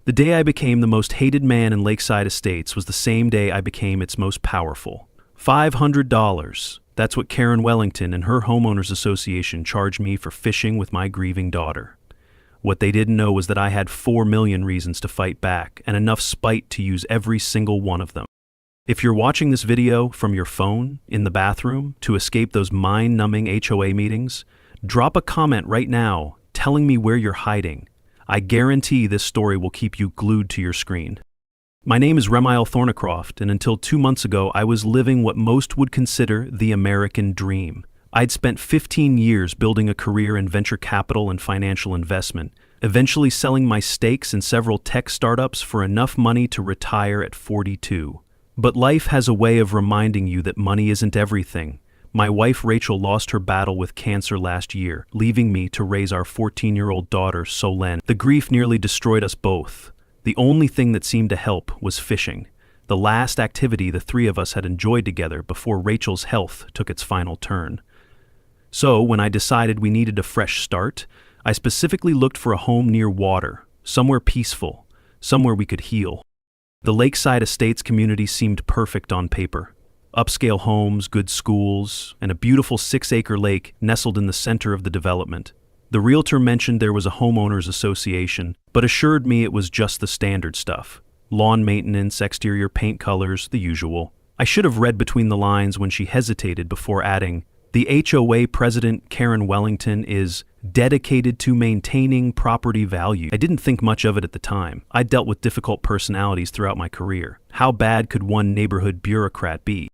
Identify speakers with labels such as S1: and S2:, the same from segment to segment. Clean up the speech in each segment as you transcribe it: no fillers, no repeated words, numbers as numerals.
S1: The day I became the most hated man in Lakeside Estates was the same day I became its most powerful. $500. That's what Karen Wellington and her homeowners association charged me for fishing with my grieving daughter. What they didn't know was that I had 4 million reasons to fight back and enough spite to use every single one of them. If you're watching this video from your phone, in the bathroom, to escape those mind-numbing HOA meetings, drop a comment right now telling me where you're hiding. I guarantee this story will keep you glued to your screen. My name is Remiel Thornycroft, and until 2 months ago, I was living what most would consider the American dream. I'd spent 15 years building a career in venture capital and financial investment, eventually selling my stakes in several tech startups for enough money to retire at 42. But life has a way of reminding you that money isn't everything. My wife Rachel lost her battle with cancer last year, leaving me to raise our 14-year-old daughter Solène. The grief nearly destroyed us both. The only thing that seemed to help was fishing, the last activity the three of us had enjoyed together before Rachel's health took its final turn. So, when I decided we needed a fresh start, I specifically looked for a home near water, somewhere peaceful, somewhere we could heal. The Lakeside Estates community seemed perfect on paper. Upscale homes, good schools, and a beautiful 6-acre lake nestled in the center of the development. The realtor mentioned there was a homeowners association, but assured me it was just the standard stuff. Lawn maintenance, exterior paint colors, the usual. I should have read between the lines when she hesitated before adding, "The HOA president, Karen Wellington, is dedicated to maintaining property value." I didn't think much of it at the time. I'd dealt with difficult personalities throughout my career. How bad could one neighborhood bureaucrat be?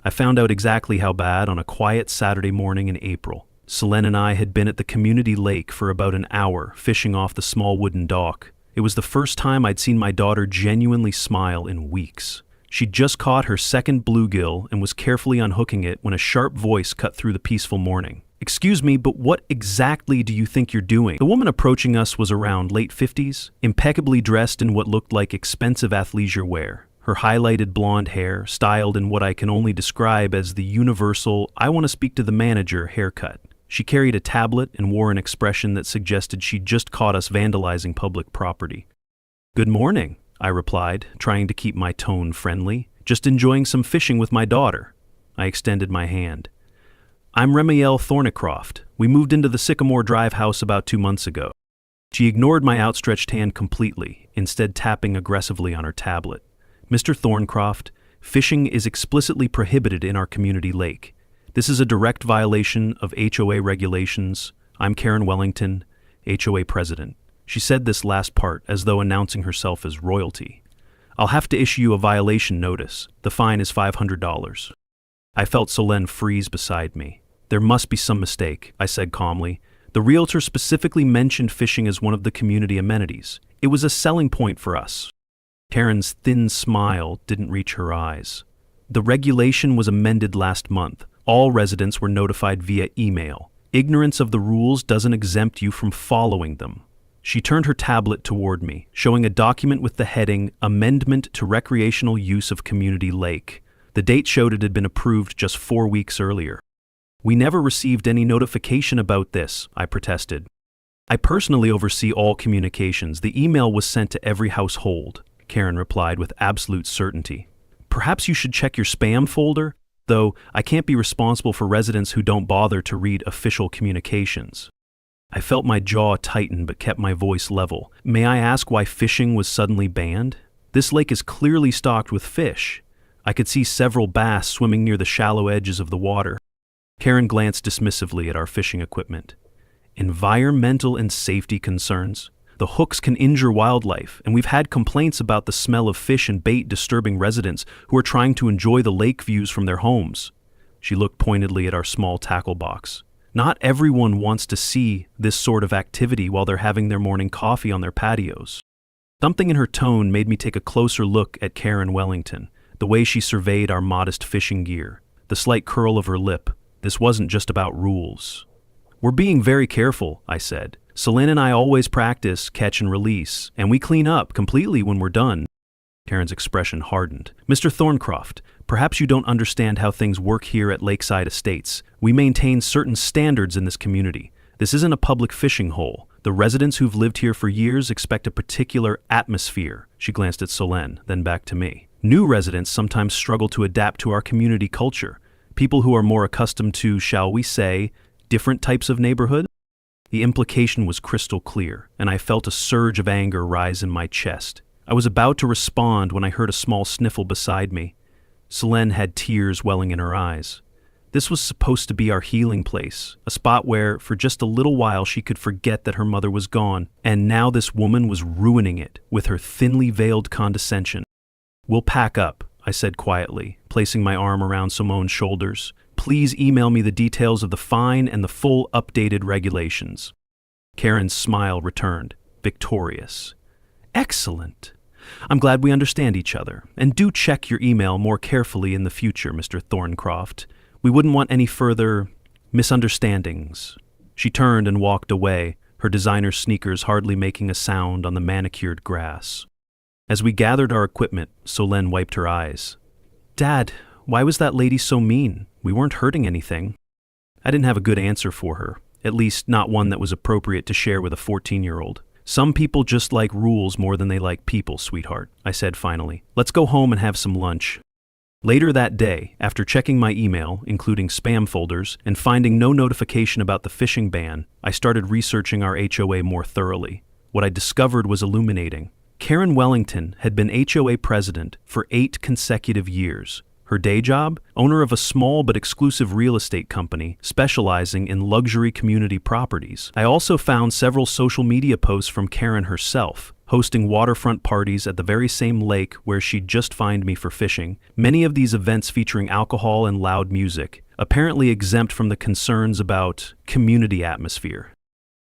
S1: I found out exactly how bad on a quiet Saturday morning in April. Solène and I had been at the community lake for about an hour, fishing off the small wooden dock. It was the first time I'd seen my daughter genuinely smile in weeks. She'd just caught her second bluegill and was carefully unhooking it when a sharp voice cut through the peaceful morning. "Excuse me, but what exactly do you think you're doing?" The woman approaching us was around late 50s, impeccably dressed in what looked like expensive athleisure wear. Her highlighted blonde hair, styled in what I can only describe as the universal "I want to speak to the manager" haircut. She carried a tablet and wore an expression that suggested she'd just caught us vandalizing public property. "Good morning," I replied, trying to keep my tone friendly. "Just enjoying some fishing with my daughter." I extended my hand. "I'm Remiel Thornycroft. We moved into the Sycamore Drive house about 2 months ago." She ignored my outstretched hand completely, instead tapping aggressively on her tablet. "Mr. Thornycroft, fishing is explicitly prohibited in our community lake. This is a direct violation of HOA regulations. I'm Karen Wellington, HOA president." She said this last part as though announcing herself as royalty. "I'll have to issue you a violation notice. The fine is $500. I felt Solène freeze beside me. "There must be some mistake," I said calmly. "The realtor specifically mentioned fishing as one of the community amenities. It was a selling point for us." Karen's thin smile didn't reach her eyes. "The regulation was amended last month. All residents were notified via email. Ignorance of the rules doesn't exempt you from following them." She turned her tablet toward me, showing a document with the heading "Amendment to Recreational Use of Community Lake." The date showed it had been approved just 4 weeks earlier. "We never received any notification about this," I protested. "I personally oversee all communications. The email was sent to every household," Karen replied with absolute certainty. "Perhaps you should check your spam folder? Though I can't be responsible for residents who don't bother to read official communications." I felt my jaw tighten but kept my voice level. "May I ask why fishing was suddenly banned? This lake is clearly stocked with fish. I could see several bass swimming near the shallow edges of the water." Karen glanced dismissively at our fishing equipment. "Environmental and safety concerns. The hooks can injure wildlife, and we've had complaints about the smell of fish and bait disturbing residents who are trying to enjoy the lake views from their homes." She looked pointedly at our small tackle box. "Not everyone wants to see this sort of activity while they're having their morning coffee on their patios." Something in her tone made me take a closer look at Karen Wellington, the way she surveyed our modest fishing gear, the slight curl of her lip. This wasn't just about rules. "We're being very careful," I said. "Solène and I always practice catch and release, and we clean up completely when we're done." Karen's expression hardened. "Mr. Thornycroft, perhaps you don't understand how things work here at Lakeside Estates. We maintain certain standards in this community. This isn't a public fishing hole. The residents who've lived here for years expect a particular atmosphere. She glanced at Solène, then back to me. New residents sometimes struggle to adapt to our community culture. People who are more accustomed to, shall we say, different types of neighborhood? The implication was crystal clear, and I felt a surge of anger rise in my chest. I was about to respond when I heard a small sniffle beside me. Solène had tears welling in her eyes. This was supposed to be our healing place, a spot where, for just a little while, she could forget that her mother was gone, and now this woman was ruining it with her thinly veiled condescension. "We'll pack up," I said quietly, placing my arm around Simone's shoulders. "Please email me the details of the fine and the full updated regulations." Karen's smile returned, victorious. "Excellent. I'm glad we understand each other, and do check your email more carefully in the future, Mr. Thorncroft. We wouldn't want any further misunderstandings." She turned and walked away, her designer sneakers hardly making a sound on the manicured grass. As we gathered our equipment, Solène wiped her eyes. "Dad, why was that lady so mean? We weren't hurting anything." I didn't have a good answer for her, at least not one that was appropriate to share with a 14-year-old. "Some people just like rules more than they like people, sweetheart," I said finally. "Let's go home and have some lunch." Later that day, after checking my email, including spam folders, and finding no notification about the fishing ban, I started researching our HOA more thoroughly. What I discovered was illuminating. Karen Wellington had been HOA president for 8 consecutive years. Her day job? Owner of a small but exclusive real estate company specializing in luxury community properties. I also found several social media posts from Karen herself, hosting waterfront parties at the very same lake where she'd just fined me for fishing, many of these events featuring alcohol and loud music, apparently exempt from the concerns about community atmosphere.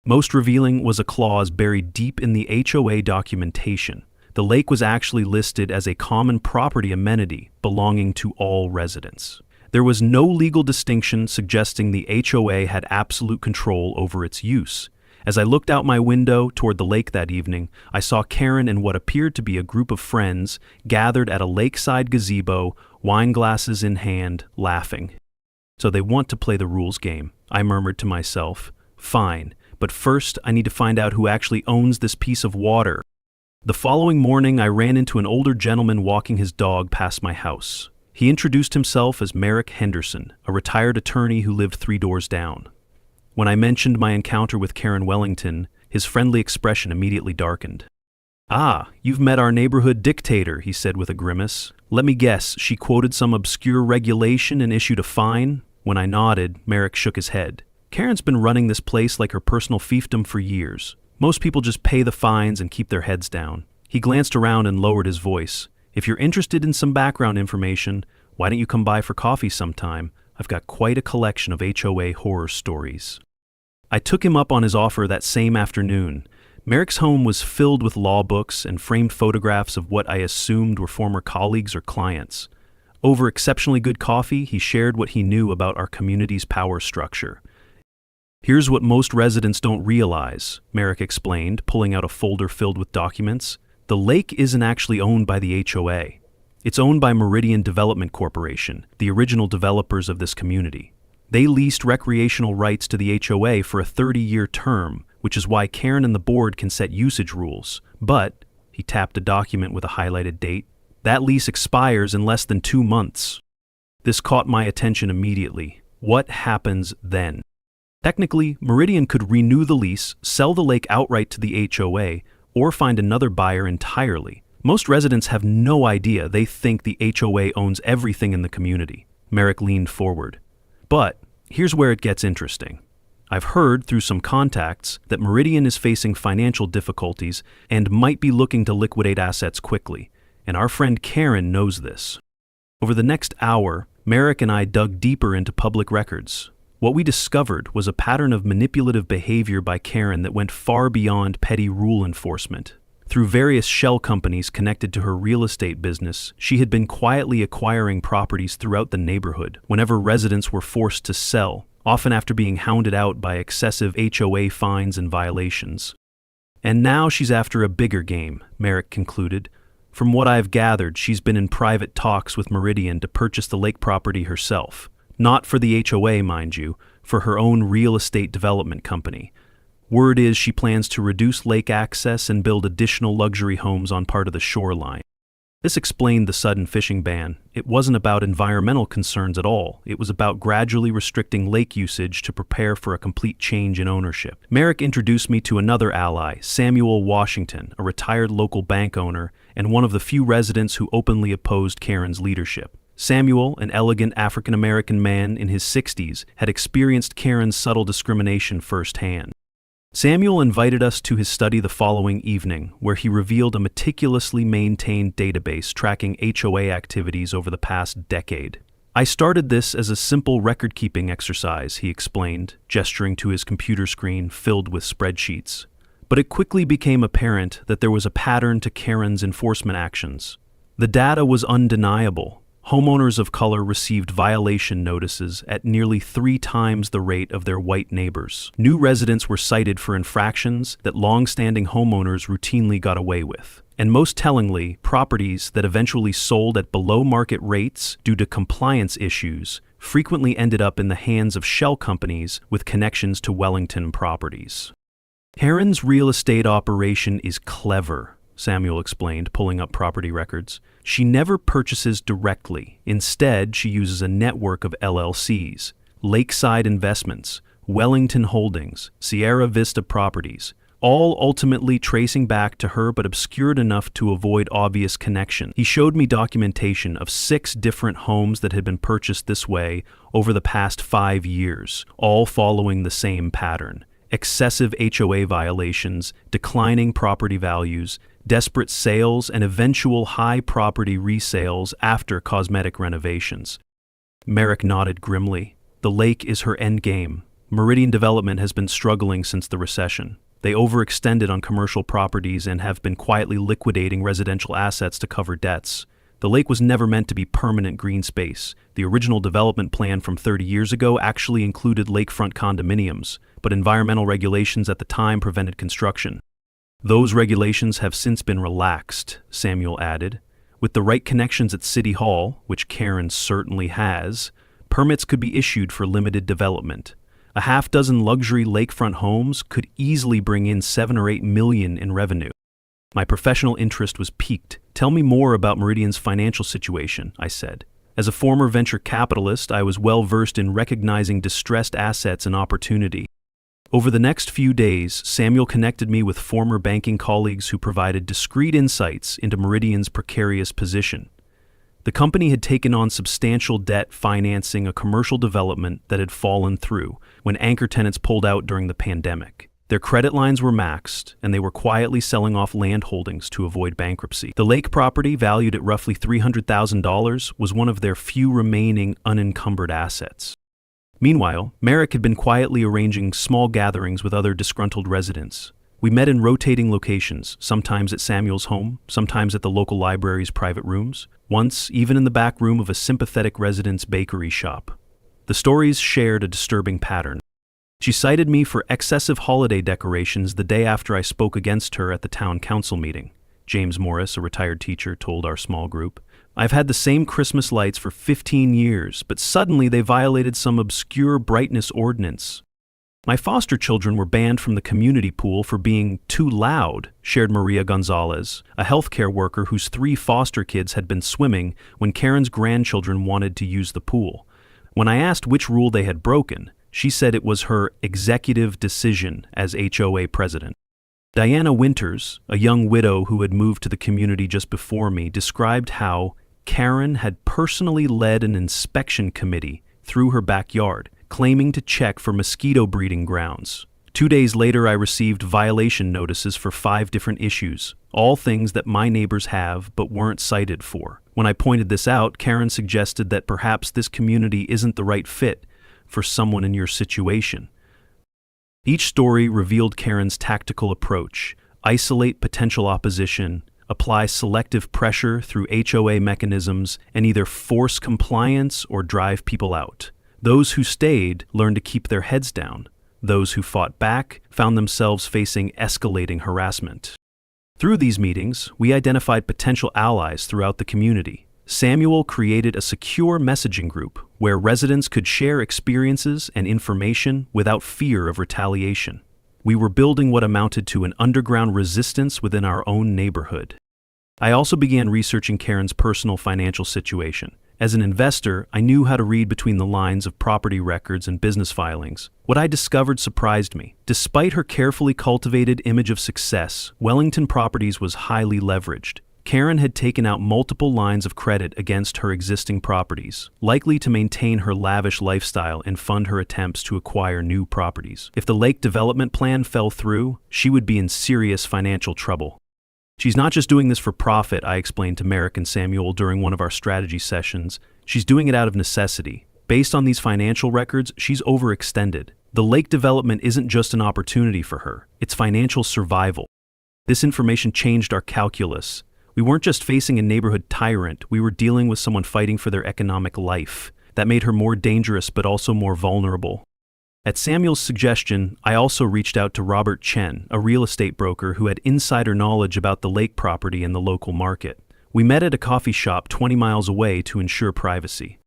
S1: Most revealing was a clause buried deep in the HOA documentation. The lake was actually listed as a common property amenity belonging to all residents. There was no legal distinction suggesting the HOA had absolute control over its use. As I looked out my window toward the lake that evening, I saw Karen and what appeared to be a group of friends gathered at a lakeside gazebo, wine glasses in hand, laughing. "So they want to play the rules game," I murmured to myself. "Fine, but first I need to find out who actually owns this piece of water." The following morning, I ran into an older gentleman walking his dog past my house. He introduced himself as Merrick Henderson, a retired attorney who lived 3 doors down. When I mentioned my encounter with Karen Wellington, his friendly expression immediately darkened. "Ah, you've met our neighborhood dictator," he said with a grimace. "Let me guess, she quoted some obscure regulation and issued a fine?" When I nodded, Merrick shook his head. "Karen's been running this place like her personal fiefdom for years. Most people just pay the fines and keep their heads down." He glanced around and lowered his voice. "If you're interested in some background information, why don't you come by for coffee sometime? I've got quite a collection of HOA horror stories." I took him up on his offer that same afternoon. Merrick's home was filled with law books and framed photographs of what I assumed were former colleagues or clients. Over exceptionally good coffee, he shared what he knew about our community's power structure. "Here's what most residents don't realize," Merrick explained, pulling out a folder filled with documents. "The lake isn't actually owned by the HOA. It's owned by Meridian Development Corporation, the original developers of this community. They leased recreational rights to the HOA for a 30-year term, which is why Karen and the board can set usage rules. But," he tapped a document with a highlighted date, "that lease expires in less than 2 months. This caught my attention immediately. What happens then? Technically, Meridian could renew the lease, sell the lake outright to the HOA, or find another buyer entirely. Most residents have no idea. They think the HOA owns everything in the community." Merrick leaned forward. "But here's where it gets interesting. I've heard through some contacts that Meridian is facing financial difficulties and might be looking to liquidate assets quickly, and our friend Karen knows this." Over the next hour, Merrick and I dug deeper into public records. What we discovered was a pattern of manipulative behavior by Karen that went far beyond petty rule enforcement. Through various shell companies connected to her real estate business, she had been quietly acquiring properties throughout the neighborhood whenever residents were forced to sell, often after being hounded out by excessive HOA fines and violations. "And now she's after a bigger game," Merrick concluded. "From what I've gathered, she's been in private talks with Meridian to purchase the lake property herself. Not for the HOA, mind you, for her own real estate development company. Word is she plans to reduce lake access and build additional luxury homes on part of the shoreline. This explained the sudden fishing ban. It wasn't about environmental concerns at all. It was about gradually restricting lake usage to prepare for a complete change in ownership. Merrick introduced me to another ally, Samuel Washington, a retired local bank owner and one of the few residents who openly opposed Karen's leadership. Samuel, an elegant African-American man in his 60s, had experienced Karen's subtle discrimination firsthand. Samuel invited us to his study the following evening, where he revealed a meticulously maintained database tracking HOA activities over the past decade. I started this as a simple record-keeping exercise, he explained, gesturing to his computer screen filled with spreadsheets. But it quickly became apparent that there was a pattern to Karen's enforcement actions. The data was undeniable. Homeowners of color received violation notices at nearly 3 times the rate of their white neighbors. New residents were cited for infractions that long-standing homeowners routinely got away with. And most tellingly, properties that eventually sold at below-market rates due to compliance issues frequently ended up in the hands of shell companies with connections to Wellington properties. Karen's real estate operation is clever, Samuel explained, pulling up property records. She never purchases directly. Instead, she uses a network of LLCs, Lakeside Investments, Wellington Holdings, Sierra Vista Properties, all ultimately tracing back to her but obscured enough to avoid obvious connection. He showed me documentation of 6 different homes that had been purchased this way over the past 5 years, all following the same pattern. Excessive HOA violations, declining property values, desperate sales, and eventual high property resales after cosmetic renovations. Merrick nodded grimly. The lake is her endgame. Meridian Development has been struggling since the recession. They overextended on commercial properties and have been quietly liquidating residential assets to cover debts. The lake was never meant to be permanent green space. The original development plan from 30 years ago actually included lakefront condominiums, but environmental regulations at the time prevented construction. Those regulations have since been relaxed, Samuel added. With the right connections at City Hall, which Karen certainly has, permits could be issued for limited development. A half-dozen luxury lakefront homes could easily bring in $7 or $8 million in revenue. My professional interest was piqued. Tell me more about Meridian's financial situation, I said. As a former venture capitalist, I was well versed in recognizing distressed assets and opportunity. Over the next few days, Samuel connected me with former banking colleagues who provided discreet insights into Meridian's precarious position. The company had taken on substantial debt financing a commercial development that had fallen through when anchor tenants pulled out during the pandemic. Their credit lines were maxed, and they were quietly selling off land holdings to avoid bankruptcy. The lake property, valued at roughly $300,000, was one of their few remaining unencumbered assets. Meanwhile, Merrick had been quietly arranging small gatherings with other disgruntled residents. We met in rotating locations, sometimes at Samuel's home, sometimes at the local library's private rooms, once even in the back room of a sympathetic resident's bakery shop. The stories shared a disturbing pattern. She cited me for excessive holiday decorations the day after I spoke against her at the town council meeting. James Morris, a retired teacher, told our small group. I've had the same Christmas lights for 15 years, but suddenly they violated some obscure brightness ordinance. My foster children were banned from the community pool for being too loud, shared Maria Gonzalez, a healthcare worker whose 3 foster kids had been swimming when Karen's grandchildren wanted to use the pool. When I asked which rule they had broken, she said it was her executive decision as HOA president. Diana Winters, a young widow who had moved to the community just before me, described how Karen had personally led an inspection committee through her backyard, claiming to check for mosquito breeding grounds. 2 days later, I received violation notices for 5 different issues, all things that my neighbors have but weren't cited for. When I pointed this out, Karen suggested that perhaps this community isn't the right fit for someone in your situation. Each story revealed Karen's tactical approach: isolate potential opposition, apply selective pressure through HOA mechanisms, and either force compliance or drive people out. Those who stayed learned to keep their heads down. Those who fought back found themselves facing escalating harassment. Through these meetings, we identified potential allies throughout the community. Samuel created a secure messaging group where residents could share experiences and information without fear of retaliation. We were building what amounted to an underground resistance within our own neighborhood. I also began researching Karen's personal financial situation. As an investor, I knew how to read between the lines of property records and business filings. What I discovered surprised me. Despite her carefully cultivated image of success, Wellington Properties was highly leveraged. Karen had taken out multiple lines of credit against her existing properties, likely to maintain her lavish lifestyle and fund her attempts to acquire new properties. If the lake development plan fell through, she would be in serious financial trouble. She's not just doing this for profit, I explained to Merrick and Samuel during one of our strategy sessions. She's doing it out of necessity. Based on these financial records, she's overextended. The lake development isn't just an opportunity for her, it's financial survival. This information changed our calculus. We weren't just facing a neighborhood tyrant, we were dealing with someone fighting for their economic life. That made her more dangerous but also more vulnerable. At Samuel's suggestion, I also reached out to Robert Chen, a real estate broker who had insider knowledge about the lake property and the local market. We met at a coffee shop 20 miles away to ensure privacy.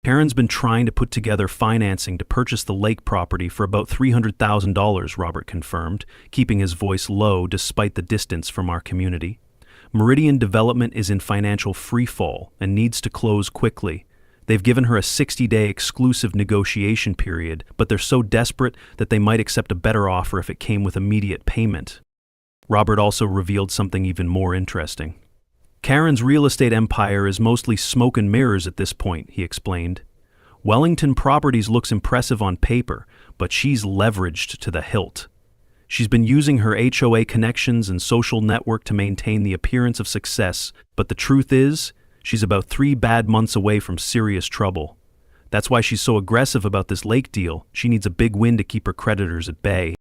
S1: Karen's been trying to put together financing to purchase the lake property for about $300,000, Robert confirmed, keeping his voice low despite the distance from our community. Meridian Development is in financial freefall and needs to close quickly. They've given her a 60-day exclusive negotiation period, but they're so desperate that they might accept a better offer if it came with immediate payment. Robert also revealed something even more interesting. Karen's real estate empire is mostly smoke and mirrors at this point, he explained. Wellington Properties looks impressive on paper, but she's leveraged to the hilt. She's been using her HOA connections and social network to maintain the appearance of success, but the truth is, she's about 3 bad months away from serious trouble. That's why she's so aggressive about this lake deal. She needs a big win to keep her creditors at bay.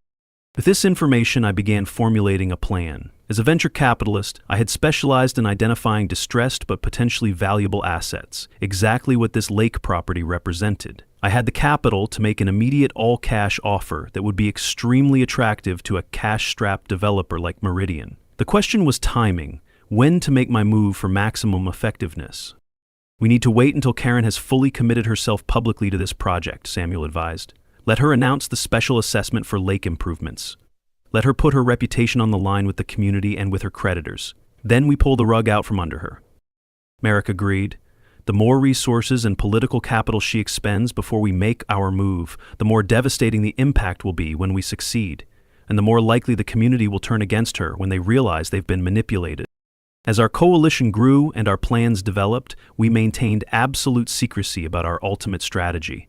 S1: With this information, I began formulating a plan. As a venture capitalist, I had specialized in identifying distressed but potentially valuable assets, exactly what this lake property represented. I had the capital to make an immediate all-cash offer that would be extremely attractive to a cash-strapped developer like Meridian. The question was timing. When to make my move for maximum effectiveness. We need to wait until Karen has fully committed herself publicly to this project, Samuel advised. Let her announce the special assessment for lake improvements. Let her put her reputation on the line with the community and with her creditors. Then we pull the rug out from under her. Merrick agreed. The more resources and political capital she expends before we make our move, the more devastating the impact will be when we succeed, and the more likely the community will turn against her when they realize they've been manipulated. As our coalition grew and our plans developed, we maintained absolute secrecy about our ultimate strategy.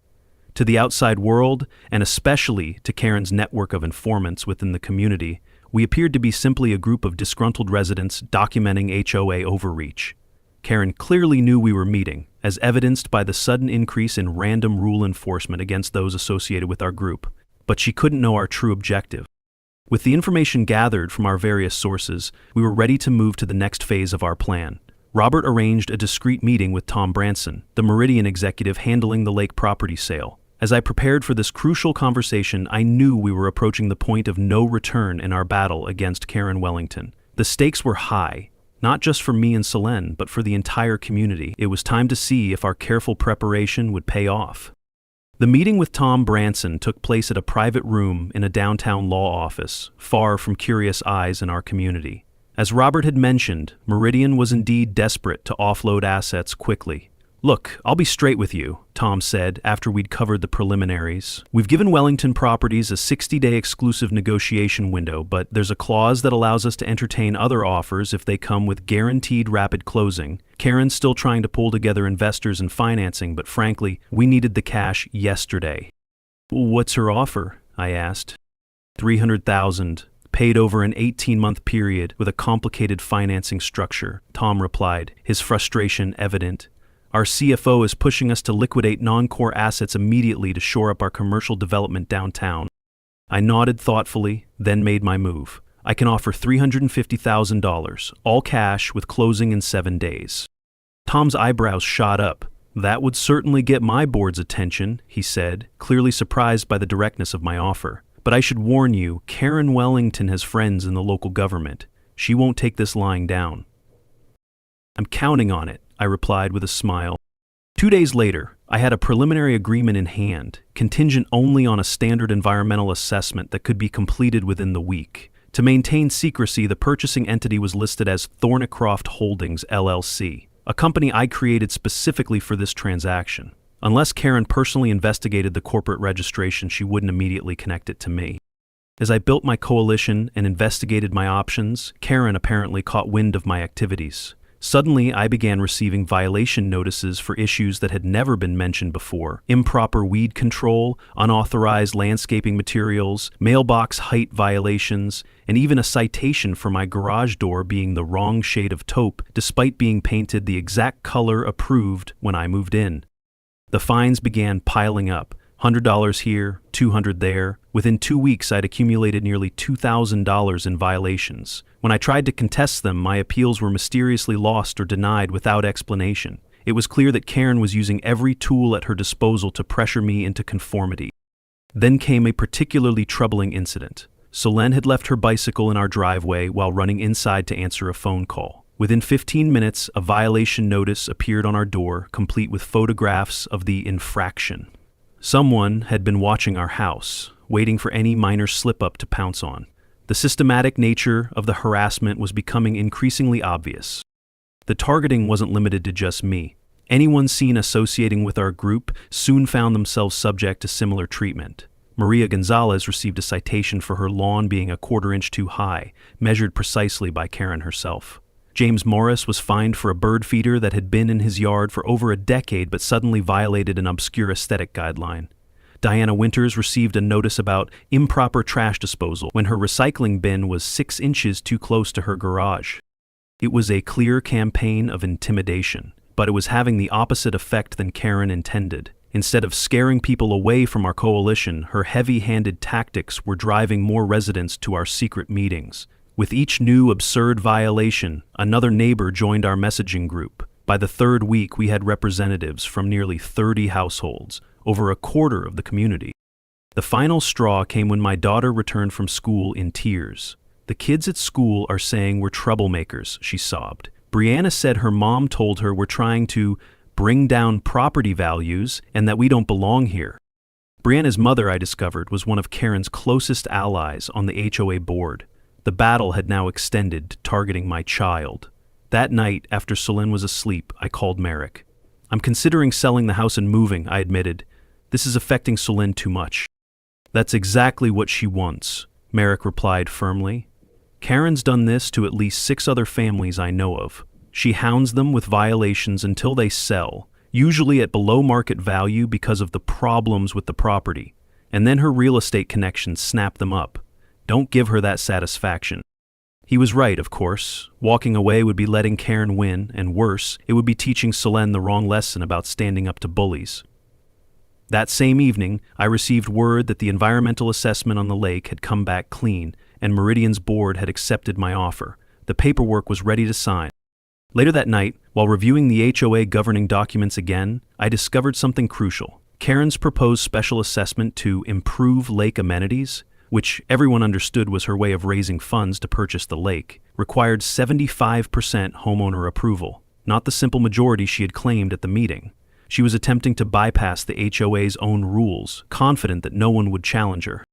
S1: To the outside world, and especially to Karen's network of informants within the community, we appeared to be simply a group of disgruntled residents documenting HOA overreach. Karen clearly knew we were meeting, as evidenced by the sudden increase in random rule enforcement against those associated with our group, but she couldn't know our true objective. With the information gathered from our various sources, we were ready to move to the next phase of our plan. Robert arranged a discreet meeting with Tom Branson, the Meridian executive handling the lake property sale. As I prepared for this crucial conversation, I knew we were approaching the point of no return in our battle against Karen Wellington. The stakes were high, not just for me and Selene, but for the entire community. It was time to see if our careful preparation would pay off. The meeting with Tom Branson took place at a private room in a downtown law office, far from curious eyes in our community. As Robert had mentioned, Meridian was indeed desperate to offload assets quickly. "Look, I'll be straight with you," Tom said after we'd covered the preliminaries. "We've given Wellington Properties a 60-day exclusive negotiation window, but there's a clause that allows us to entertain other offers if they come with guaranteed rapid closing. Karen's still trying to pull together investors and financing, but frankly, we needed the cash yesterday." "What's her offer?" I asked. $300,000, paid over an 18-month period with a complicated financing structure, Tom replied, his frustration evident. "Our CFO is pushing us to liquidate non-core assets immediately to shore up our commercial development downtown." I nodded thoughtfully, then made my move. "I can offer $350,000, all cash with closing in 7 days. Tom's eyebrows shot up. "That would certainly get my board's attention," he said, clearly surprised by the directness of my offer. "But I should warn you, Karen Wellington has friends in the local government. She won't take this lying down." "I'm counting on it," I replied with a smile. 2 days later, I had a preliminary agreement in hand, contingent only on a standard environmental assessment that could be completed within the week. To maintain secrecy, the purchasing entity was listed as Thornycroft Holdings, LLC, a company I created specifically for this transaction. Unless Karen personally investigated the corporate registration, she wouldn't immediately connect it to me. As I built my coalition and investigated my options, Karen apparently caught wind of my activities. Suddenly, I began receiving violation notices for issues that had never been mentioned before: improper weed control, unauthorized landscaping materials, mailbox height violations, and even a citation for my garage door being the wrong shade of taupe, despite being painted the exact color approved when I moved in. The fines began piling up. $100 here, $200 there. Within 2 weeks, I'd accumulated nearly $2,000 in violations. When I tried to contest them, my appeals were mysteriously lost or denied without explanation. It was clear that Karen was using every tool at her disposal to pressure me into conformity. Then came a particularly troubling incident. Solène had left her bicycle in our driveway while running inside to answer a phone call. Within 15 minutes, a violation notice appeared on our door, complete with photographs of the infraction. Someone had been watching our house, waiting for any minor slip-up to pounce on. The systematic nature of the harassment was becoming increasingly obvious. The targeting wasn't limited to just me. Anyone seen associating with our group soon found themselves subject to similar treatment. Maria Gonzalez received a citation for her lawn being a quarter-inch too high, measured precisely by Karen herself. James Morris was fined for a bird feeder that had been in his yard for over a decade but suddenly violated an obscure aesthetic guideline. Diana Winters received a notice about improper trash disposal when her recycling bin was 6 inches too close to her garage. It was a clear campaign of intimidation, but it was having the opposite effect than Karen intended. Instead of scaring people away from our coalition, her heavy-handed tactics were driving more residents to our secret meetings. With each new absurd violation, another neighbor joined our messaging group. By the 3rd week, we had representatives from nearly 30 households, over a quarter of the community. The final straw came when my daughter returned from school in tears. "The kids at school are saying we're troublemakers," she sobbed. "Brianna said her mom told her we're trying to bring down property values and that we don't belong here." Brianna's mother, I discovered, was one of Karen's closest allies on the HOA board. The battle had now extended, targeting my child. That night, after Solène was asleep, I called Merrick. "I'm considering selling the house and moving," I admitted. "This is affecting Solène too much." "That's exactly what she wants," Merrick replied firmly. "Karen's done this to at least 6 other families I know of. She hounds them with violations until they sell, usually at below market value because of the problems with the property, and then her real estate connections snap them up. Don't give her that satisfaction." He was right, of course. Walking away would be letting Karen win, and worse, it would be teaching Solène the wrong lesson about standing up to bullies. That same evening, I received word that the environmental assessment on the lake had come back clean, and Meridian's board had accepted my offer. The paperwork was ready to sign. Later that night, while reviewing the HOA governing documents again, I discovered something crucial. Karen's proposed special assessment to improve lake amenities, which everyone understood was her way of raising funds to purchase the lake, required 75% homeowner approval, not the simple majority she had claimed at the meeting. She was attempting to bypass the HOA's own rules, confident that no one would challenge her.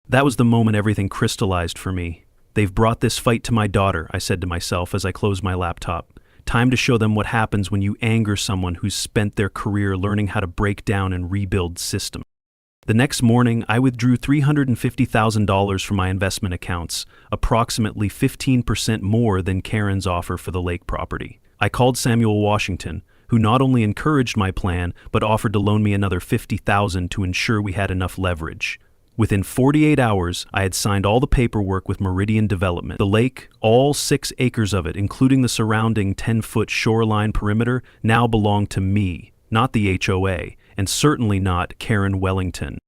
S1: That was the moment everything crystallized for me. "They've brought this fight to my daughter," I said to myself as I closed my laptop. "Time to show them what happens when you anger someone who's spent their career learning how to break down and rebuild systems." The next morning, I withdrew $350,000 from my investment accounts, approximately 15% more than Karen's offer for the lake property. I called Samuel Washington, who not only encouraged my plan, but offered to loan me another $50,000 to ensure we had enough leverage. Within 48 hours, I had signed all the paperwork with Meridian Development. The lake, all 6 acres of it, including the surrounding 10-foot shoreline perimeter, now belonged to me, not the HOA, and certainly not Karen Wellington.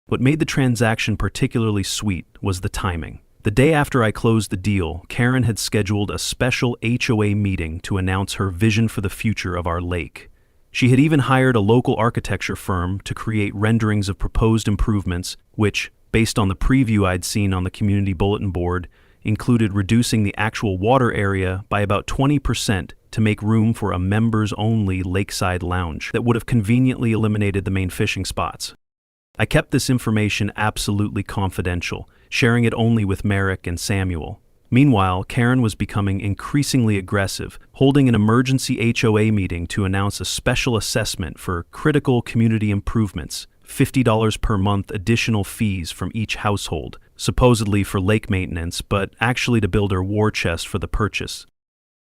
S1: What made the transaction particularly sweet was the timing. The day after I closed the deal, Karen had scheduled a special HOA meeting to announce her vision for the future of our lake. She had even hired a local architecture firm to create renderings of proposed improvements, which, based on the preview I'd seen on the community bulletin board, included reducing the actual water area by about 20% to make room for a members-only lakeside lounge that would have conveniently eliminated the main fishing spots. I kept this information absolutely confidential, sharing it only with Merrick and Samuel. Meanwhile, Karen was becoming increasingly aggressive, holding an emergency HOA meeting to announce a special assessment for critical community improvements, $50 per month additional fees from each household, supposedly for lake maintenance, but actually to build her war chest for the purchase.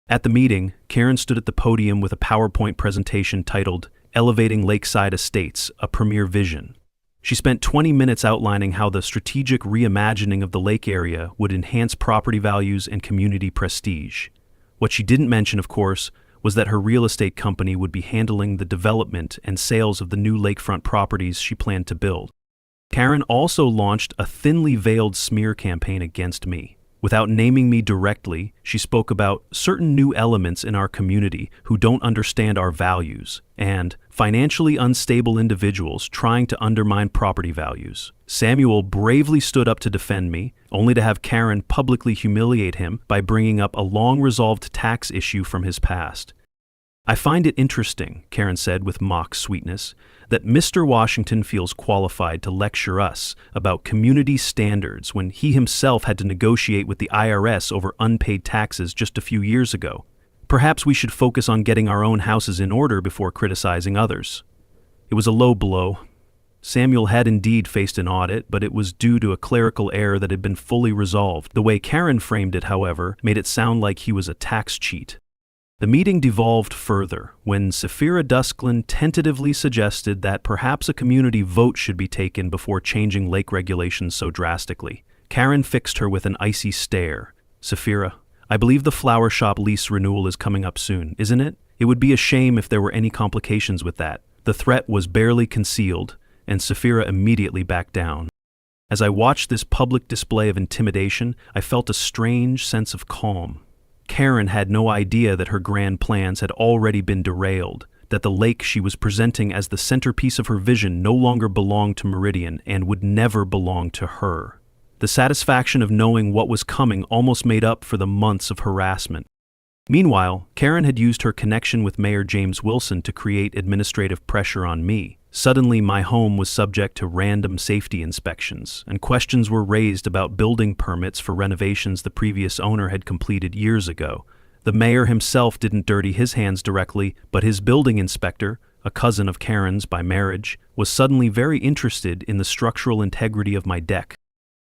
S1: At the meeting, Karen stood at the podium with a PowerPoint presentation titled Elevating Lakeside Estates, a Premier Vision. She spent 20 minutes outlining how the strategic reimagining of the lake area would enhance property values and community prestige. What she didn't mention, of course, was that her real estate company would be handling the development and sales of the new lakefront properties she planned to build. Karen also launched a thinly veiled smear campaign against me. Without naming me directly, she spoke about certain new elements in our community who don't understand our values, and financially unstable individuals trying to undermine property values. Samuel bravely stood up to defend me, only to have Karen publicly humiliate him by bringing up a long-resolved tax issue from his past. "I find it interesting," Karen said with mock sweetness, "that Mr. Washington feels qualified to lecture us about community standards when he himself had to negotiate with the IRS over unpaid taxes just a few years ago. Perhaps we should focus on getting our own houses in order before criticizing others." It was a low blow. Samuel had indeed faced an audit, but it was due to a clerical error that had been fully resolved. The way Karen framed it, however, made it sound like he was a tax cheat. The meeting devolved further when Sapphira Dusklin tentatively suggested that perhaps a community vote should be taken before changing lake regulations so drastically. Karen fixed her with an icy stare. "Sapphira, I believe the flower shop lease renewal is coming up soon, isn't it? It would be a shame if there were any complications with that." The threat was barely concealed, and Sapphira immediately backed down. As I watched this public display of intimidation, I felt a strange sense of calm. Karen had no idea that her grand plans had already been derailed, that the lake she was presenting as the centerpiece of her vision no longer belonged to Meridian and would never belong to her. The satisfaction of knowing what was coming almost made up for the months of harassment. Meanwhile, Karen had used her connection with Mayor James Wilson to create administrative pressure on me. Suddenly, my home was subject to random safety inspections, and questions were raised about building permits for renovations the previous owner had completed years ago. The mayor himself didn't dirty his hands directly, but his building inspector, a cousin of Karen's by marriage, was suddenly very interested in the structural integrity of my deck.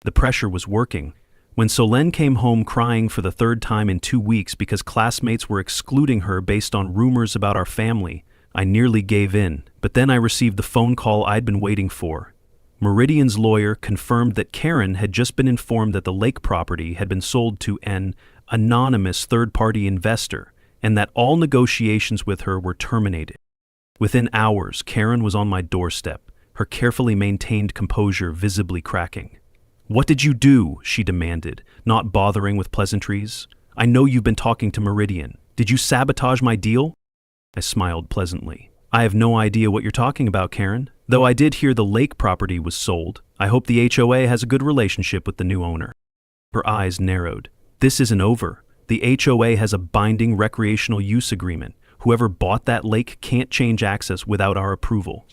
S1: The pressure was working. When Solène came home crying for the third time in 2 weeks because classmates were excluding her based on rumors about our family, I nearly gave in, but then I received the phone call I'd been waiting for. Meridian's lawyer confirmed that Karen had just been informed that the lake property had been sold to an anonymous third-party investor, and that all negotiations with her were terminated. Within hours, Karen was on my doorstep, her carefully maintained composure visibly cracking. "What did you do?" she demanded, not bothering with pleasantries. "I know you've been talking to Meridian. Did you sabotage my deal?" I smiled pleasantly. "I have no idea what you're talking about, Karen. Though I did hear the lake property was sold. I hope the HOA has a good relationship with the new owner." Her eyes narrowed. "This isn't over. The HOA has a binding recreational use agreement. Whoever bought that lake can't change access without our approval."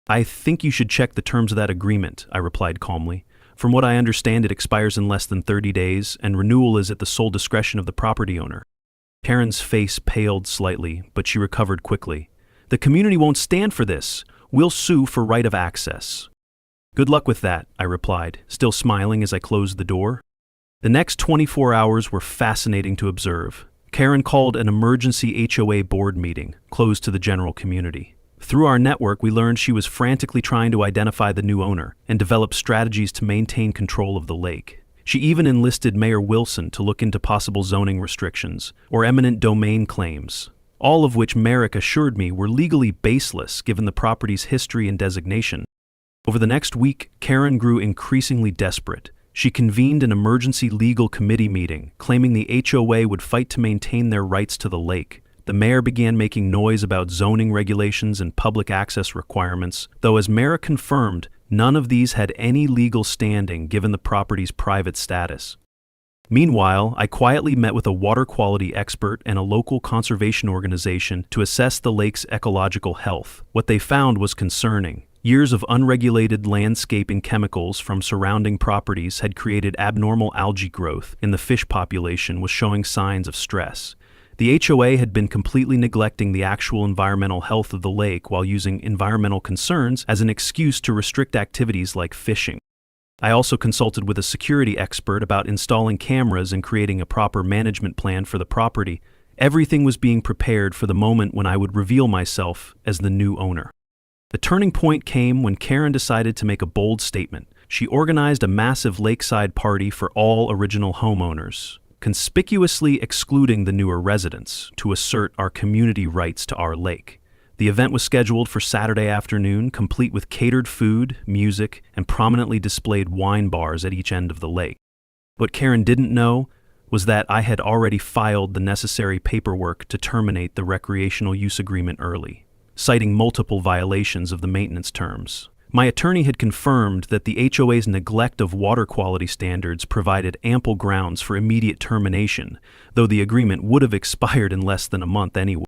S1: "I think you should check the terms of that agreement," I replied calmly. "From what I understand, it expires in less than 30 days, and renewal is at the sole discretion of the property owner." Karen's face paled slightly, but she recovered quickly. "The community won't stand for this. We'll sue for right of access." "Good luck with that," I replied, still smiling as I closed the door. The next 24 hours were fascinating to observe. Karen called an emergency HOA board meeting, closed to the general community. Through our network, we learned she was frantically trying to identify the new owner and develop strategies to maintain control of the lake. She even enlisted Mayor Wilson to look into possible zoning restrictions or eminent domain claims, all of which Merrick assured me were legally baseless given the property's history and designation. Over the next week, Karen grew increasingly desperate. She convened an emergency legal committee meeting, claiming the HOA would fight to maintain their rights to the lake. The mayor began making noise about zoning regulations and public access requirements, though as Merrick confirmed, none of these had any legal standing given the property's private status. Meanwhile, I quietly met with a water quality expert and a local conservation organization to assess the lake's ecological health. What they found was concerning. Years of unregulated landscaping chemicals from surrounding properties had created abnormal algae growth, and the fish population was showing signs of stress. The HOA had been completely neglecting the actual environmental health of the lake while using environmental concerns as an excuse to restrict activities like fishing. I also consulted with a security expert about installing cameras and creating a proper management plan for the property. Everything was being prepared for the moment when I would reveal myself as the new owner. The turning point came when Karen decided to make a bold statement. She organized a massive lakeside party for all original homeowners, conspicuously excluding the newer residents, to assert our community rights to our lake. The event was scheduled for Saturday afternoon, complete with catered food, music, and prominently displayed wine bars at each end of the lake. What Karen didn't know was that I had already filed the necessary paperwork to terminate the recreational use agreement early, citing multiple violations of the maintenance terms. My attorney had confirmed that the HOA's neglect of water quality standards provided ample grounds for immediate termination, though the agreement would have expired in less than a month anyway.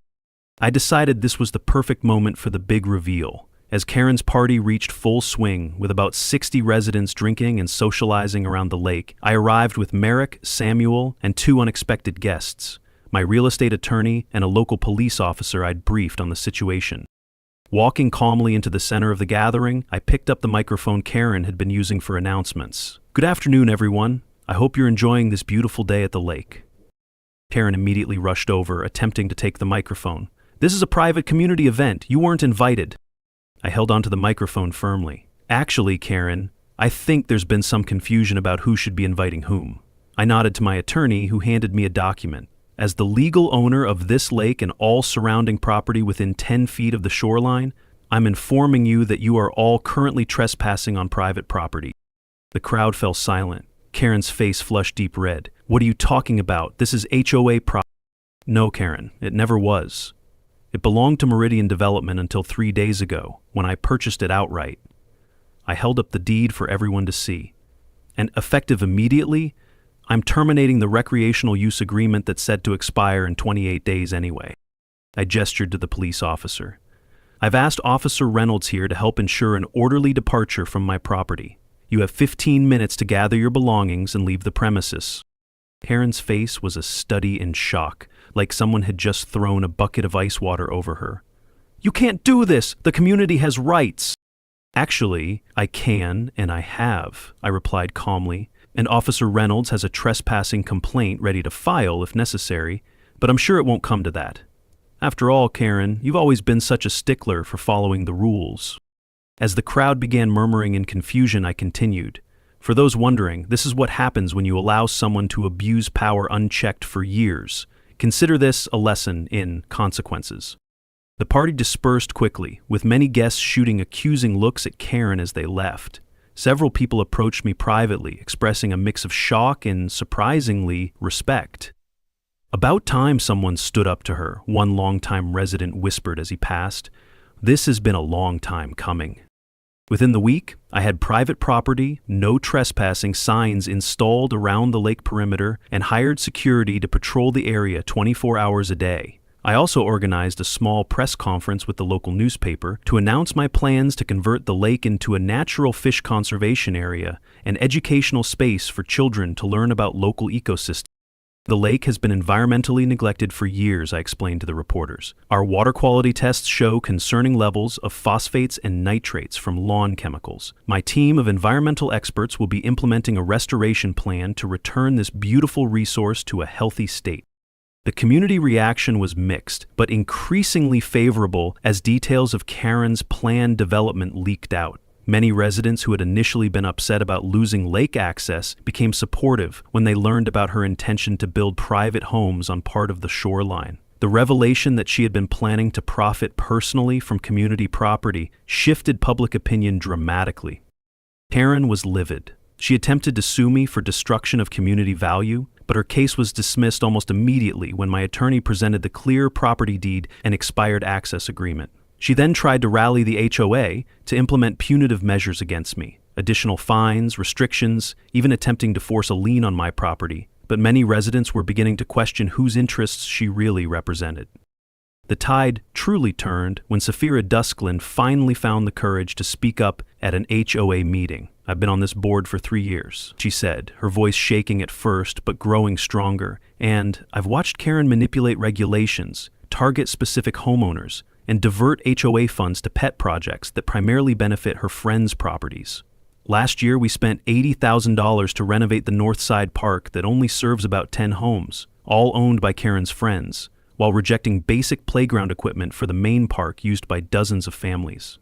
S1: I decided this was the perfect moment for the big reveal. As Karen's party reached full swing, with about 60 residents drinking and socializing around the lake, I arrived with Merrick, Samuel, and 2 unexpected guests, my real estate attorney and a local police officer I'd briefed on the situation. Walking calmly into the center of the gathering, I picked up the microphone Karen had been using for announcements. "Good afternoon, everyone. I hope you're enjoying this beautiful day at the lake." Karen immediately rushed over, attempting to take the microphone. "This is a private community event. You weren't invited." I held onto the microphone firmly. "Actually, Karen, I think there's been some confusion about who should be inviting whom." I nodded to my attorney, who handed me a document. "As the legal owner of this lake and all surrounding property within 10 feet of the shoreline, I'm informing you that you are all currently trespassing on private property." The crowd fell silent. Karen's face flushed deep red. "What are you talking about? This is HOA property." "No, Karen, it never was. It belonged to Meridian Development until 3 days ago, when I purchased it outright." I held up the deed for everyone to see. "And effective immediately, I'm terminating the recreational use agreement that's set to expire in 28 days anyway." I gestured to the police officer. "I've asked Officer Reynolds here to help ensure an orderly departure from my property. You have 15 minutes to gather your belongings and leave the premises." Karen's face was a study in shock, like someone had just thrown a bucket of ice water over her. "You can't do this! The community has rights!" "Actually, I can, and I have," I replied calmly. "And Officer Reynolds has a trespassing complaint ready to file if necessary, but I'm sure it won't come to that. After all, Karen, you've always been such a stickler for following the rules." As the crowd began murmuring in confusion, I continued. "For those wondering, this is what happens when you allow someone to abuse power unchecked for years. Consider this a lesson in consequences." The party dispersed quickly, with many guests shooting accusing looks at Karen as they left. Several people approached me privately, expressing a mix of shock and, surprisingly, respect. "About time someone stood up to her," one longtime resident whispered as he passed. "This has been a long time coming." Within the week, I had private property, no trespassing signs installed around the lake perimeter and hired security to patrol the area 24 hours a day. I also organized a small press conference with the local newspaper to announce my plans to convert the lake into a natural fish conservation area and educational space for children to learn about local ecosystems. "The lake has been environmentally neglected for years," I explained to the reporters. "Our water quality tests show concerning levels of phosphates and nitrates from lawn chemicals. My team of environmental experts will be implementing a restoration plan to return this beautiful resource to a healthy state." The community reaction was mixed, but increasingly favorable as details of Karen's planned development leaked out. Many residents who had initially been upset about losing lake access became supportive when they learned about her intention to build private homes on part of the shoreline. The revelation that she had been planning to profit personally from community property shifted public opinion dramatically. Karen was livid. She attempted to sue me for destruction of community value, but her case was dismissed almost immediately when my attorney presented the clear property deed and expired access agreement. She then tried to rally the HOA to implement punitive measures against me, additional fines, restrictions, even attempting to force a lien on my property. but many residents were beginning to question whose interests she really represented. The tide truly turned when Safira Dusklin finally found the courage to speak up at an HOA meeting. "I've been on this board for 3 years," she said, her voice shaking at first but growing stronger, "and I've watched Karen manipulate regulations, target specific homeowners, and divert HOA funds to pet projects that primarily benefit her friends' properties. Last year, we spent $80,000 to renovate the North Side Park that only serves about 10 homes, all owned by Karen's friends, while rejecting basic playground equipment for the main park used by dozens of families."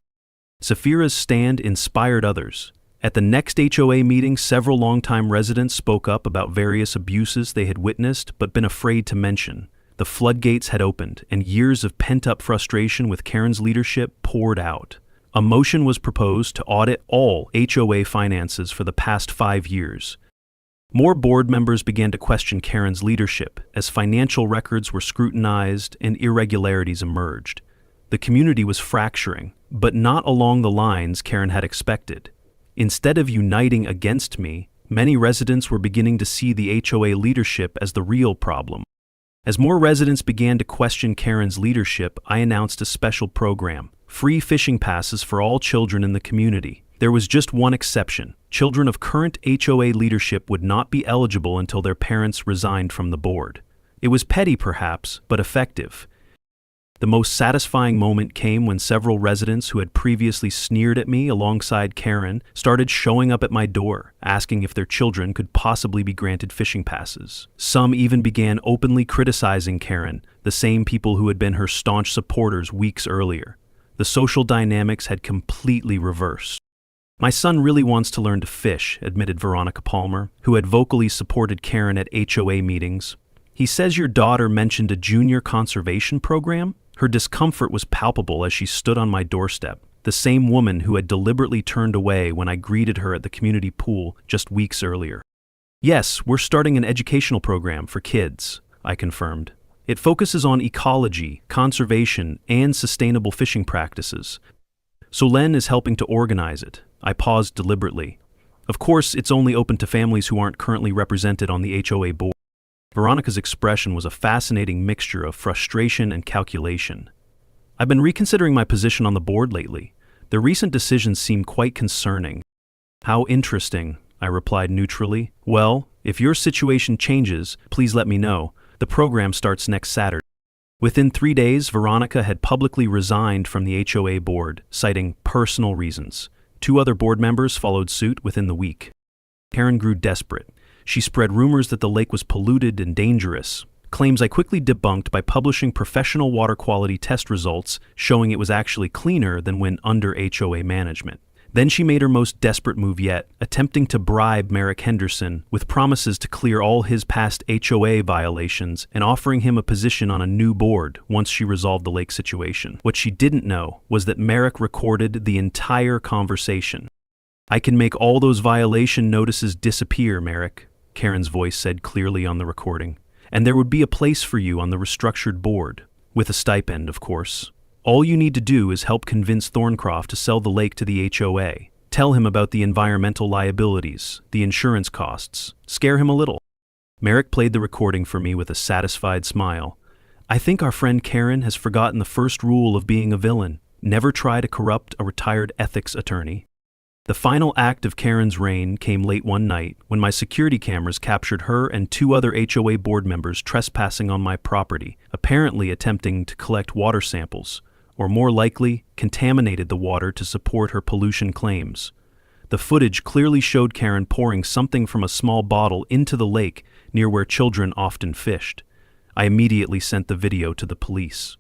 S1: Safira's stand inspired others. At the next HOA meeting, several longtime residents spoke up about various abuses they had witnessed but been afraid to mention. The floodgates had opened, and years of pent-up frustration with Karen's leadership poured out. A motion was proposed to audit all HOA finances for the past 5 years. More board members began to question Karen's leadership as financial records were scrutinized and irregularities emerged. The community was fracturing, but not along the lines Karen had expected. Instead of uniting against me, many residents were beginning to see the HOA leadership as the real problem. As more residents began to question Karen's leadership, I announced a special program: free fishing passes for all children in the community. There was just one exception: children of current HOA leadership would not be eligible until their parents resigned from the board. It was petty perhaps, but effective. The most satisfying moment came when several residents who had previously sneered at me alongside Karen started showing up at my door, asking if their children could possibly be granted fishing passes. Some even began openly criticizing Karen, the same people who had been her staunch supporters weeks earlier. The social dynamics had completely reversed. "My son really wants to learn to fish," admitted Veronica Palmer, who had vocally supported Karen at HOA meetings. "He says your daughter mentioned a junior conservation program?" Her discomfort was palpable as she stood on my doorstep, the same woman who had deliberately turned away when I greeted her at the community pool just weeks earlier. "Yes, we're starting an educational program for kids," I confirmed. "It focuses on ecology, conservation, and sustainable fishing practices. Solen is helping to organize it." I paused deliberately. "Of course, it's only open to families who aren't currently represented on the HOA board." Veronica's expression was a fascinating mixture of frustration and calculation. "I've been reconsidering my position on the board lately. The recent decisions seem quite concerning." "How interesting," I replied neutrally. "Well, if your situation changes, please let me know. The program starts next Saturday." Within 3 days, Veronica had publicly resigned from the HOA board, citing personal reasons. 2 other board members followed suit within the week. Karen grew desperate. She spread rumors that the lake was polluted and dangerous, claims I quickly debunked by publishing professional water quality test results showing it was actually cleaner than when under HOA management. Then she made her most desperate move yet, attempting to bribe Merrick Henderson with promises to clear all his past HOA violations and offering him a position on a new board once she resolved the lake situation. What she didn't know was that Merrick recorded the entire conversation. "I can make all those violation notices disappear, Merrick," Karen's voice said clearly on the recording. "And there would be a place for you on the restructured board, with a stipend, of course. All you need to do is help convince Thorncroft to sell the lake to the HOA. Tell him about the environmental liabilities, the insurance costs. Scare him a little." Merrick played the recording for me with a satisfied smile. "I think our friend Karen has forgotten the first rule of being a villain. Never try to corrupt a retired ethics attorney." The final act of Karen's reign came late one night when my security cameras captured her and 2 other HOA board members trespassing on my property, apparently attempting to collect water samples, or more likely, contaminated the water to support her pollution claims. The footage clearly showed Karen pouring something from a small bottle into the lake near where children often fished. I immediately sent the video to the police.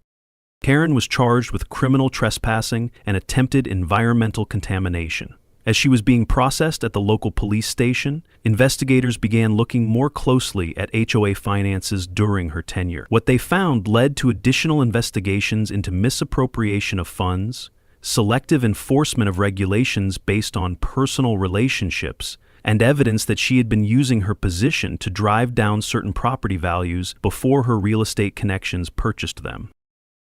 S1: Karen was charged with criminal trespassing and attempted environmental contamination. As she was being processed at the local police station, investigators began looking more closely at HOA finances during her tenure. What they found led to additional investigations into misappropriation of funds, selective enforcement of regulations based on personal relationships, and evidence that she had been using her position to drive down certain property values before her real estate connections purchased them.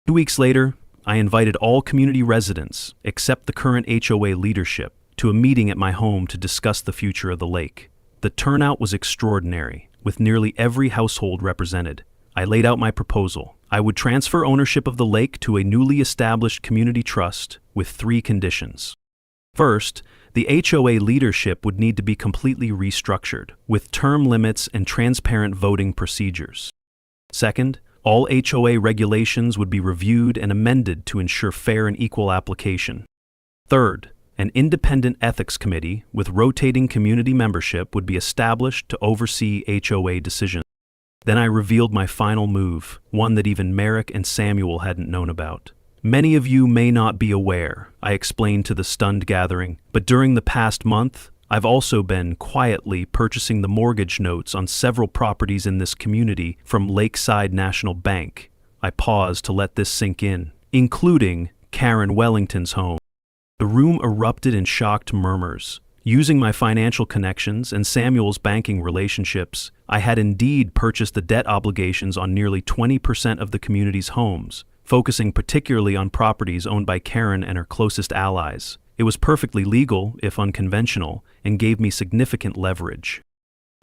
S1: 2 weeks later, I invited all community residents, except the current HOA leadership, to a meeting at my home to discuss the future of the lake. The turnout was extraordinary, with nearly every household represented. I laid out my proposal. I would transfer ownership of the lake to a newly established community trust with 3 conditions. First, the HOA leadership would need to be completely restructured, with term limits and transparent voting procedures. Second, all HOA regulations would be reviewed and amended to ensure fair and equal application. Third, an independent ethics committee with rotating community membership would be established to oversee HOA decisions. Then I revealed my final move, one that even Merrick and Samuel hadn't known about. Many of you may not be aware, I explained to the stunned gathering, but during the past month, I've also been quietly purchasing the mortgage notes on several properties in this community from Lakeside National Bank. I paused to let this sink in, including Karen Wellington's home. The room erupted in shocked murmurs. Using my financial connections and Samuel's banking relationships, I had indeed purchased the debt obligations on nearly 20% of the community's homes, focusing particularly on properties owned by Karen and her closest allies. It was perfectly legal, if unconventional, and gave me significant leverage.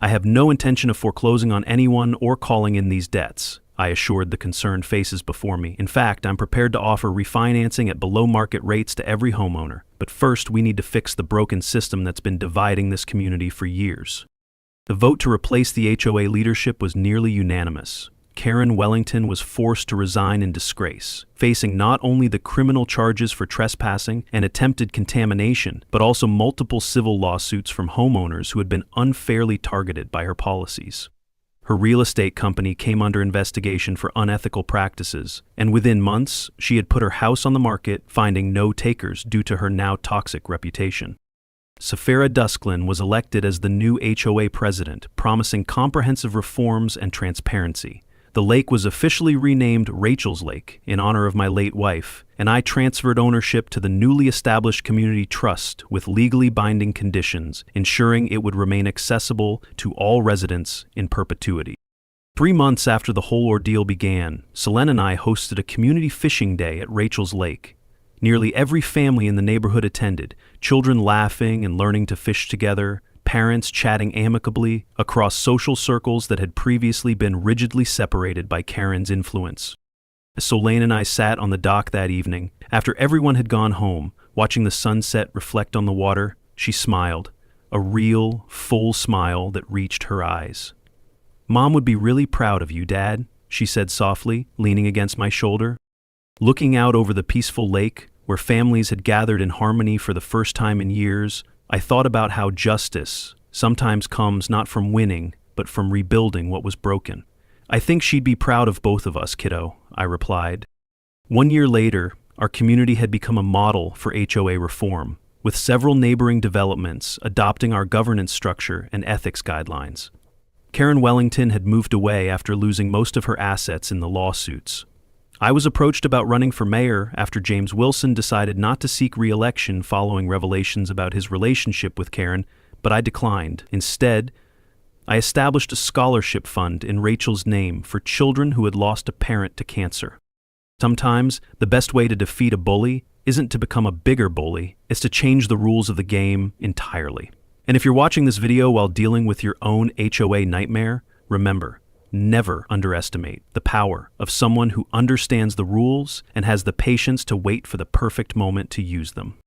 S1: I have no intention of foreclosing on anyone or calling in these debts, I assured the concerned faces before me. In fact, I'm prepared to offer refinancing at below-market rates to every homeowner. But first, we need to fix the broken system that's been dividing this community for years. The vote to replace the HOA leadership was nearly unanimous. Karen Wellington was forced to resign in disgrace, facing not only the criminal charges for trespassing and attempted contamination, but also multiple civil lawsuits from homeowners who had been unfairly targeted by her policies. Her real estate company came under investigation for unethical practices, and within months, she had put her house on the market, finding no takers due to her now toxic reputation. Safira Dusklin was elected as the new HOA president, promising comprehensive reforms and transparency. The lake was officially renamed Rachel's Lake in honor of my late wife, and I transferred ownership to the newly established community trust with legally binding conditions, ensuring it would remain accessible to all residents in perpetuity. 3 months after the whole ordeal began, Selene and I hosted a community fishing day at Rachel's Lake. Nearly every family in the neighborhood attended, children laughing and learning to fish together, parents chatting amicably across social circles that had previously been rigidly separated by Karen's influence. Solane and I sat on the dock that evening. After everyone had gone home, watching the sunset reflect on the water, she smiled, a real, full smile that reached her eyes. "Mom would be really proud of you, Dad," she said softly, leaning against my shoulder. Looking out over the peaceful lake, where families had gathered in harmony for the first time in years, I thought about how justice sometimes comes not from winning, but from rebuilding what was broken. "I think she'd be proud of both of us, kiddo," I replied. 1 year later, our community had become a model for HOA reform, with several neighboring developments adopting our governance structure and ethics guidelines. Karen Wellington had moved away after losing most of her assets in the lawsuits. I was approached about running for mayor after James Wilson decided not to seek re-election following revelations about his relationship with Karen, but I declined. Instead, I established a scholarship fund in Rachel's name for children who had lost a parent to cancer. Sometimes, the best way to defeat a bully isn't to become a bigger bully, it's to change the rules of the game entirely. And if you're watching this video while dealing with your own HOA nightmare, remember, never underestimate the power of someone who understands the rules and has the patience to wait for the perfect moment to use them.